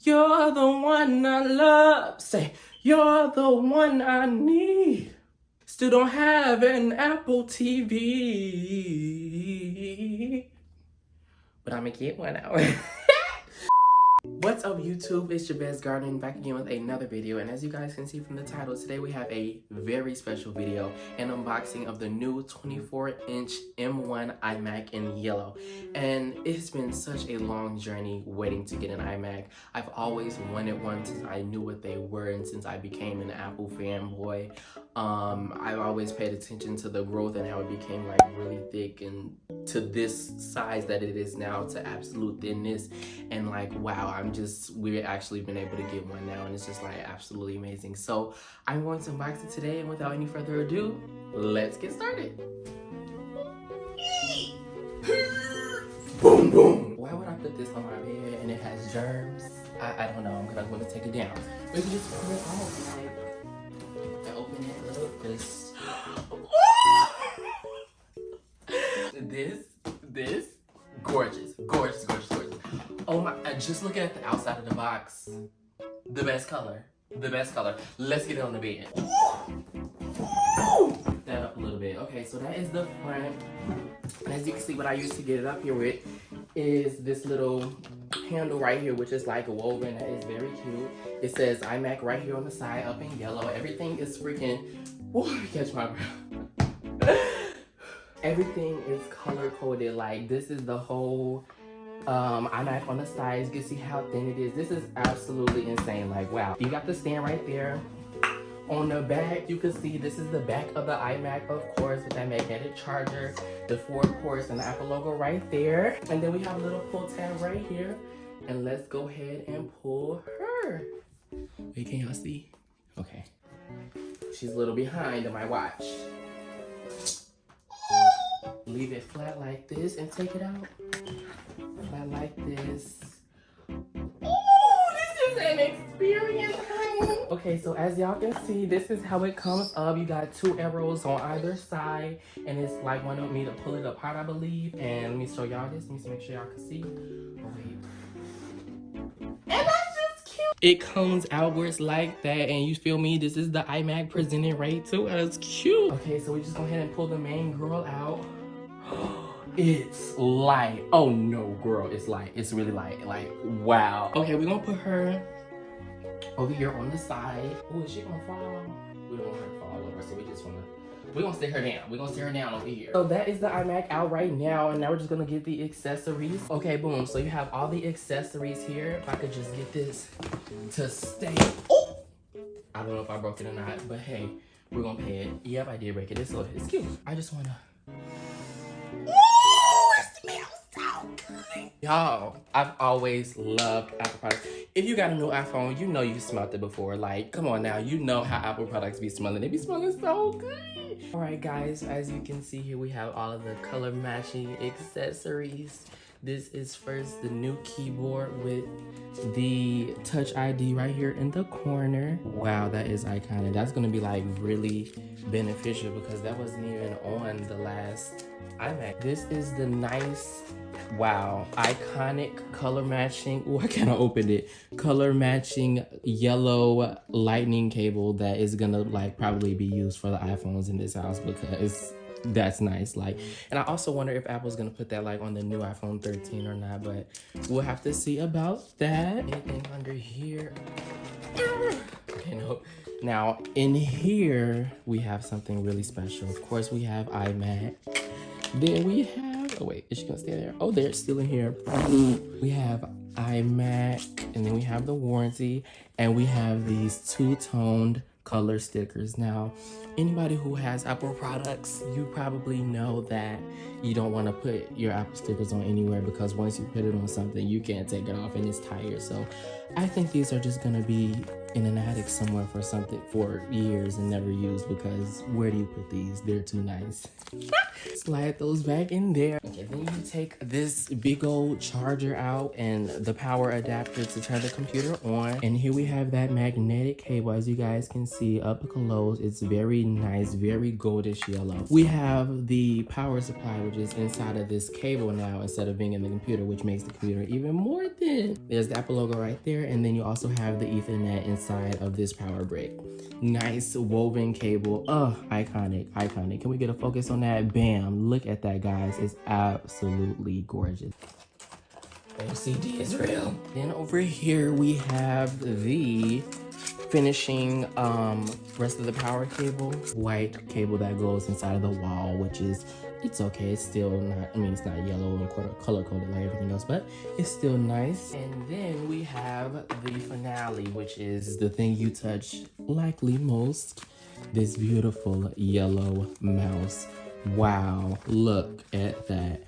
You're the one I love. Say, you're the one I need. Still don't have an Apple TV, but I'ma get one out. What's up, YouTube? It's your best gardening, back again with another video. And as you guys can see from the title, today we have a very special video, an unboxing of the new 24-inch M1 iMac in yellow. And it's been such a long journey waiting to get an iMac. I've always wanted one since I knew what they were and since I became an Apple fanboy. I've always paid attention to the growth and how it became like really thick and to this size that it is now, to absolute thinness. And like, wow, we've actually been able to get one now, and it's just like absolutely amazing. So I'm going to unbox it today, and without any further ado, let's get started. Boom, boom. Why would I put this on my bed and it has germs? I don't know. I'm gonna take it down. Maybe just pull it off. Like, I open it up, this gorgeous. Oh my, just looking at the outside of the box, the best color. Let's get it on the bed. That up a little bit. Okay, so that is the front. And as you can see, what I used to get it up here with is this little handle right here, which is like woven. That is very cute. It says iMac right here on the side, up in yellow. Everything is freaking, catch my breath. Everything is color coded. Like, this is the whole iMac on the sides. You can see how thin it is. This is absolutely insane. Like, wow. You got the stand right there. On the back, you can see this is the back of the iMac, of course, with that magnetic charger, the 4 ports, and the Apple logo right there. And then we have a little pull tab right here. And let's go ahead and pull her. Wait, can y'all see? Okay. She's a little behind in my watch. Leave it flat like this and take it out. Flat like this. Oh, this is an experience, honey. Okay, so as y'all can see, this is how it comes up. You got 2 arrows on either side, and it's like wanting me to pull it apart, I believe. And let me show y'all this. Let me make sure y'all can see. Oh, wait. And that's just cute. It comes outwards like that, and you feel me? This is the iMac presented right to us. Cute. Okay, so we just go ahead and pull the main girl out. It's light. Oh no, girl, it's light. It's really light. Like, wow. Okay, we're gonna put her over here on the side. Oh, is she gonna fall? We don't want her to fall over, so we're gonna stay her down. We're gonna stay her down over here. So that is the iMac out right now, and now we're just gonna get the accessories. Okay, boom. So you have all the accessories here. If I could just get this to stay. Oh! I don't know if I broke it or not, but hey, we're gonna pay it. Yep, I did break it. It's cute. I just wanna. Y'all, I've always loved Apple products. If you got a new iPhone, you know you smelled it before. Like, come on now, you know how Apple products be smelling. They be smelling so good. All right, guys, as you can see here, we have all of the color matching accessories. This is first the new keyboard with the Touch ID right here in the corner. Wow, that is iconic. That's gonna be like really beneficial because that wasn't even on the last iMac. This is the nice, wow, iconic color matching. Oh, I cannot open it. Color matching yellow lightning cable that is gonna like probably be used for the iPhones in this house because that's nice. Like, and I also wonder if Apple's gonna put that like on the new iPhone 13 or not, but we'll have to see about that. Anything under here? Okay, no. Now in here we have something really special. Of course, we have iMac. Then we have, oh wait, is she gonna stay there? Oh, there, it's still in here. We have iMac, and then we have the warranty, and we have these 2-toned color stickers. Now, anybody who has Apple products, you probably know that you don't want to put your Apple stickers on anywhere because once you put it on something, you can't take it off and it's tired. So I think these are just gonna be in an attic somewhere for something for years and never used, because where do you put these? They're too nice. Slide those back in there. Okay, then you take this big old charger out and the power adapter to turn the computer on. And here we have that magnetic cable. As you guys can see up close, it's very nice, very goldish yellow. We have the power supply, which is inside of this cable now instead of being in the computer, which makes the computer even more thin. There's the Apple logo right there, and then you also have the Ethernet inside of this power brick. Nice woven cable. Oh, iconic, iconic. Can we get a focus on that? Bam, look at that, guys. It's absolutely gorgeous. OCD is real. Then over here we have the finishing rest of the power cable. White cable that goes inside of the wall, which is, it's okay. It's still not, I mean, it's not yellow and color coded like everything else, but it's still nice. And then we have the finale, which is the thing you touch likely most, this beautiful yellow mouse. Wow, look at that.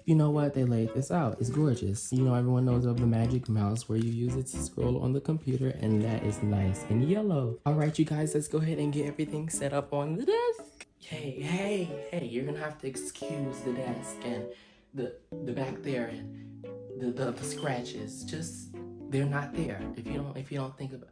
You know what? They laid this out. It's gorgeous. You know, everyone knows of the magic mouse where you use it to scroll on the computer, and that is nice and yellow. All right, you guys, let's go ahead and get everything set up on the desk. Hey, you're gonna have to excuse the desk and the back there and the scratches. Just, they're not there. If you don't think about,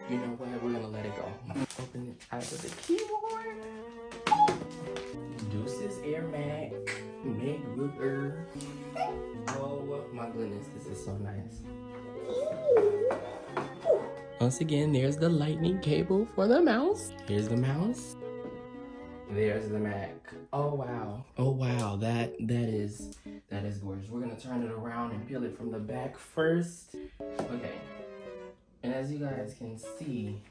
you know what, we're gonna let it go. Open it out of the keyboard. Deuces iMAC MacBook Air. Oh my goodness, this is so nice. Once again, there's the lightning cable for the mouse. Here's the mouse. There's the Mac. Oh wow. Oh wow. That is gorgeous. We're gonna turn it around and peel it from the back first. Okay. And as you guys can see,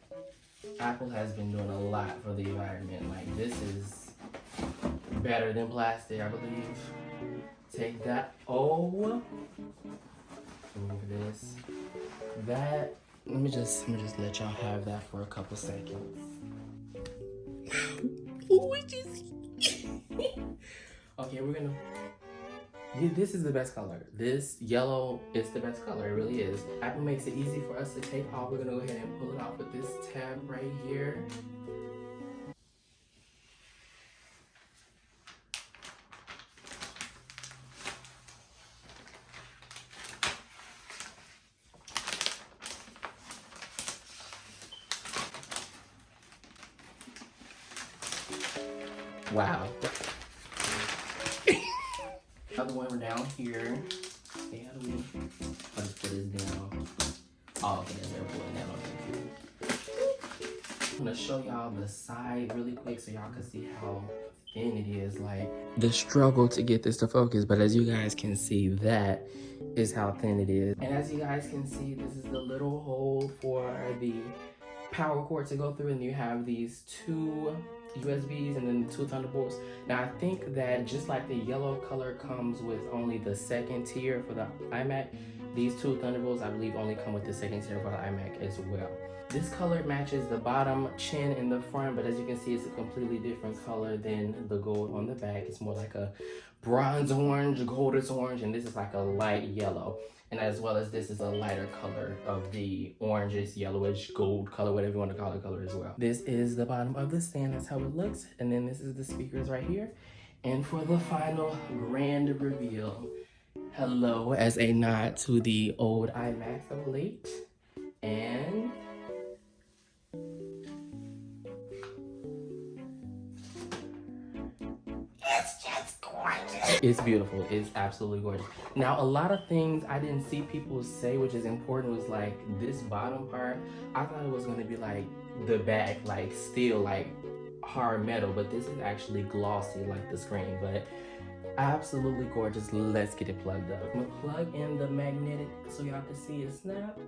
Apple has been doing a lot for the environment. Like, this is better than plastic, I believe. Take that. Oh, remove this. That. Let me just let y'all have that for a couple seconds. Okay, we're gonna. This is the best color. This yellow is the best color. It really is. Apple makes it easy for us to take off. We're gonna go ahead and pull it off with this tab right here. Wow. Other one down here. Okay, how do we? I'll just put this down. Oh, okay, they're pulling that on. I'm gonna show y'all the side really quick so y'all can see how thin it is. Like, the struggle to get this to focus, but as you guys can see, that is how thin it is. And as you guys can see, this is the little hole for the power cord to go through, and you have these two USBs and then the two Thunderbolts. Now I think that just like the yellow color comes with only the second tier for the iMac, these two Thunderbolts I believe only come with the second tier for the iMac as well. This color matches the bottom chin in the front, but as you can see, it's a completely different color than the gold on the back. It's more like a bronze orange, goldish orange, and this is like a light yellow. And as well as this is a lighter color of the orangish, yellowish, gold color, whatever you want to call the color as well. This is the bottom of the stand. That's how it looks. And then this is the speakers right here. And for the final grand reveal, hello, as a nod to the old iMacs of late. And it's beautiful. It's absolutely gorgeous. Now, a lot of things I didn't see people say, which is important, was like this bottom part. I thought it was going to be like the back, like steel, like hard metal, but this is actually glossy like the screen. But absolutely gorgeous. Let's get it plugged up. I'm gonna plug in the magnetic so y'all can see it snap.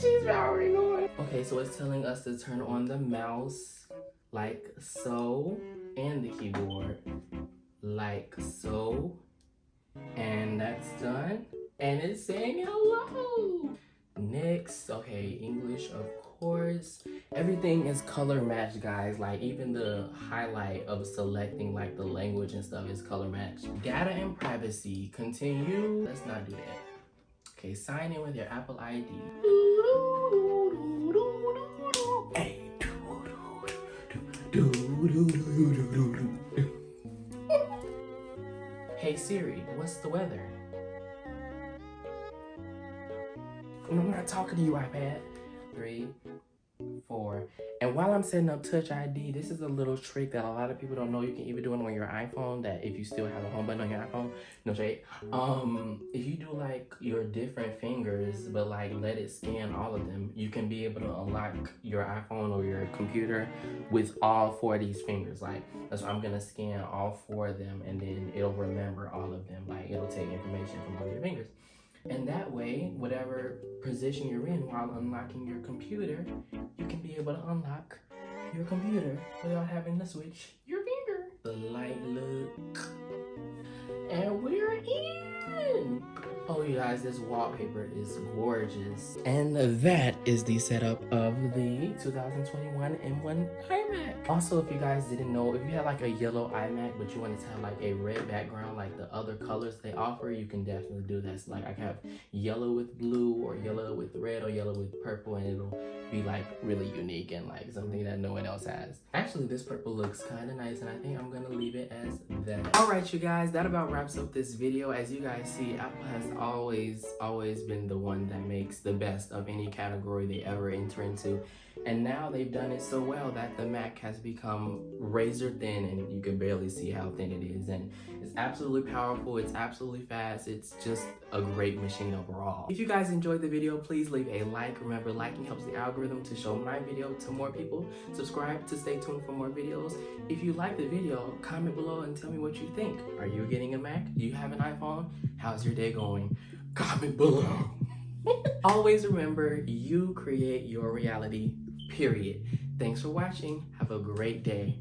She's already going. Okay, so it's telling us to turn on the mouse like so, and the keyboard like so, and that's done. And it's saying hello. Next, okay, English, of course. Everything is color matched, guys. Like even the highlight of selecting like the language and stuff is color matched. Data and privacy, continue. Let's not do that. Okay, sign in with your Apple ID. Hey. Hey Siri, what's the weather? I'm not talking to you, iPad. 3, 4. And while I'm setting up Touch ID, this is a little trick that a lot of people don't know. You can even do it on your iPhone, that if you still have a home button on your iPhone, no shade. If you do like your different fingers, but like let it scan all of them, you can be able to unlock your iPhone or your computer with all 4 of these fingers. Like, that's why I'm gonna scan all 4 of them, and then it'll remember all of them. Like, it'll take information from all your fingers. And that way, whatever position you're in while unlocking your computer, you can be able to unlock your computer without having to switch your finger. The light look. And we're in. Oh, you guys, this wallpaper is gorgeous. And that is the setup of the 2021 M1 iMac. Also, if you guys didn't know, if you had like a yellow iMac, but you wanted to have like a red background, like the other colors they offer, you can definitely do that. So like I can have yellow with blue, or yellow with red, or yellow with purple, and it'll be like really unique and like something that no one else has. Actually, this purple looks kind of nice, and I think I'm gonna leave it as that. All right, you guys, that about wraps up this video. As you guys see, Apple has always been the one that makes the best of any category they ever enter into, and now they've done it so well that the Mac has become razor thin, and you can barely see how thin it is. And it's absolutely powerful, it's absolutely fast, it's just a great machine overall. If you guys enjoyed the video, please leave a like. Remember, liking helps the algorithm to show my video to more people. Subscribe to stay tuned for more videos. If you like the video, comment below and tell me what you think. Are you getting a Mac? Do you have an iPhone? How's your day going? Comment below. Always remember, you create your reality, period. Thanks for watching. Have a great day.